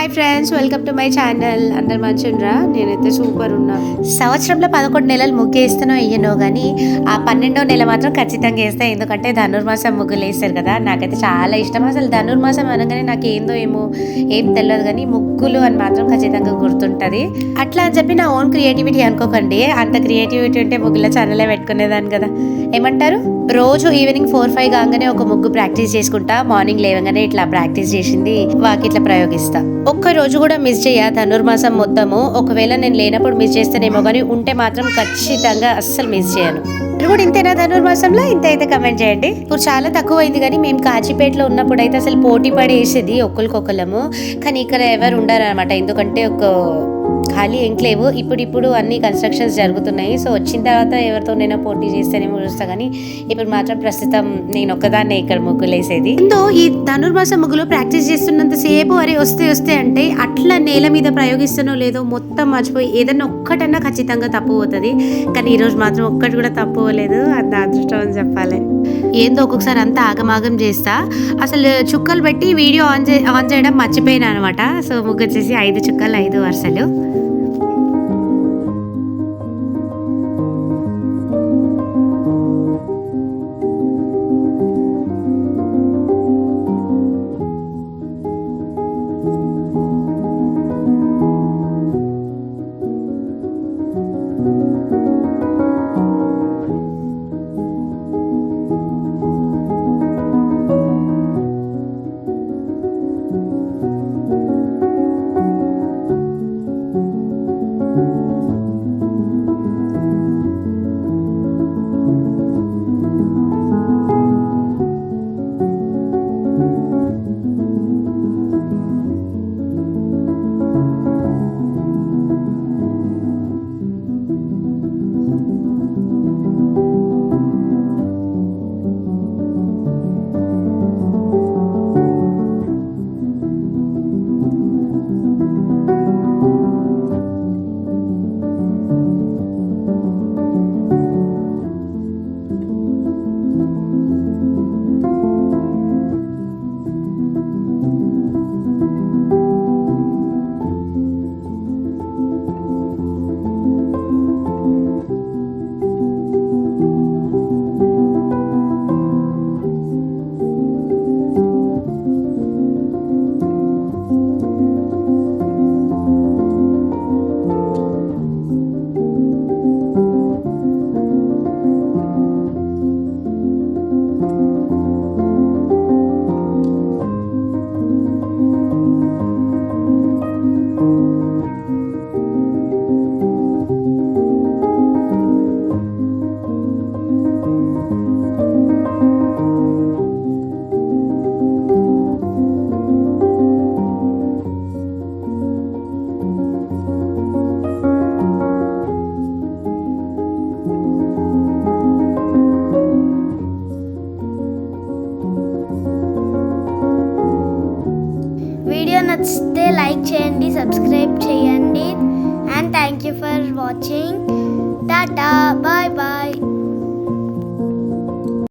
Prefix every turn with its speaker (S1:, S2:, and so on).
S1: Hi friends, welcome to my channel. అందరు మంచిగా? నేనైతే సూపర్ ఉన్నా. సంవత్సరంలో 11 నెలలు ముగ్గు వేస్తానో వేయనో కానీ ఆ 12వ నెల మాత్రం ఖచ్చితంగా వేస్తాను. ఎందుకంటే ధనుర్మాసం ముగ్గులు వేస్తారు కదా, నాకైతే చాలా ఇష్టం. అసలు ధనుర్మాసం అనగానే నాకు ఏం తెలియదు కానీ ముగ్గులు అని మాత్రం ఖచ్చితంగా గుర్తుంటుంది. అట్లా అని చెప్పి నా ఓన్ క్రియేటివిటీ అనుకోకండి. అంత క్రియేటివిటీ ఉంటే ముగ్గుల ఛానలే పెట్టుకునేదాన్ని కదా. ఏమంటారు? రోజు ఈవినింగ్ 4-5 కాగానే ఒక ముగ్గు ప్రాక్టీస్ చేసుకుంటా. మార్నింగ్ లేవగానే ఇట్లా ప్రాక్టీస్ చేసింది వాకి ఇట్లా ప్రయోగిస్తా. ఒక్క రోజు కూడా మిస్ చేయ ధనుర్మాసం మొత్తము. ఒకవేళ నేను లేనప్పుడు మిస్ చేస్తానేమో కానీ ఉంటే మాత్రం ఖచ్చితంగా అస్సలు మిస్ చేయను. మీరు కూడా ఇంతేనా ధనుర్మాసంలో? ఇంత అయితే కమెంట్ చేయండి. ఇప్పుడు చాలా తక్కువ అయింది కానీ మేము కాచిపేటలో ఉన్నప్పుడు అయితే అసలు పోటీ పడి వేసేది ఒకరికొకళ్ళము. కానీ ఇక్కడ ఎవరు ఉండరు అనమాట. ఎందుకంటే ఒక ఖాళీ ఎంక్లేవు. ఇప్పుడు అన్ని కన్స్ట్రక్షన్స్ జరుగుతున్నాయి. సో వచ్చిన తర్వాత ఎవరితోనైనా పోటీ చేస్తేనేమో చూస్తా కానీ ఇప్పుడు మాత్రం ప్రస్తుతం నేను ఒక్కదాన్నే ఇక్కడ ముగ్గులు వేసేది. ఈ ధనుర్మాసం ముగ్గులు ప్రాక్టీస్ చేస్తున్నంత సేపు అరే వస్తే అంటే అట్లా నేల మీద ప్రయోగిస్తానో లేదో మొత్తం మర్చిపోయి ఏదన్నా ఒక్కటన్నా ఖచ్చితంగా తప్పు పోతుంది. కానీ ఈరోజు మాత్రం ఒక్కటి కూడా తప్పు పోలేదు. అంత అదృష్టం అని చెప్పాలి. ఏందో ఒక్కొక్కసారి అంతా ఆగమాగం చేస్తా. అసలు చుక్కలు పెట్టి వీడియో ఆన్ చేయడం మర్చిపోయినా అనమాట. సో ముగ్గు వచ్చేసి 5 చుక్కలు 5 వరుసలు.
S2: వీడియో నచ్చితే లైక్ చేయండి, సబ్స్క్రైబ్ చేయండి. And thank you for watching. Tata, bye bye.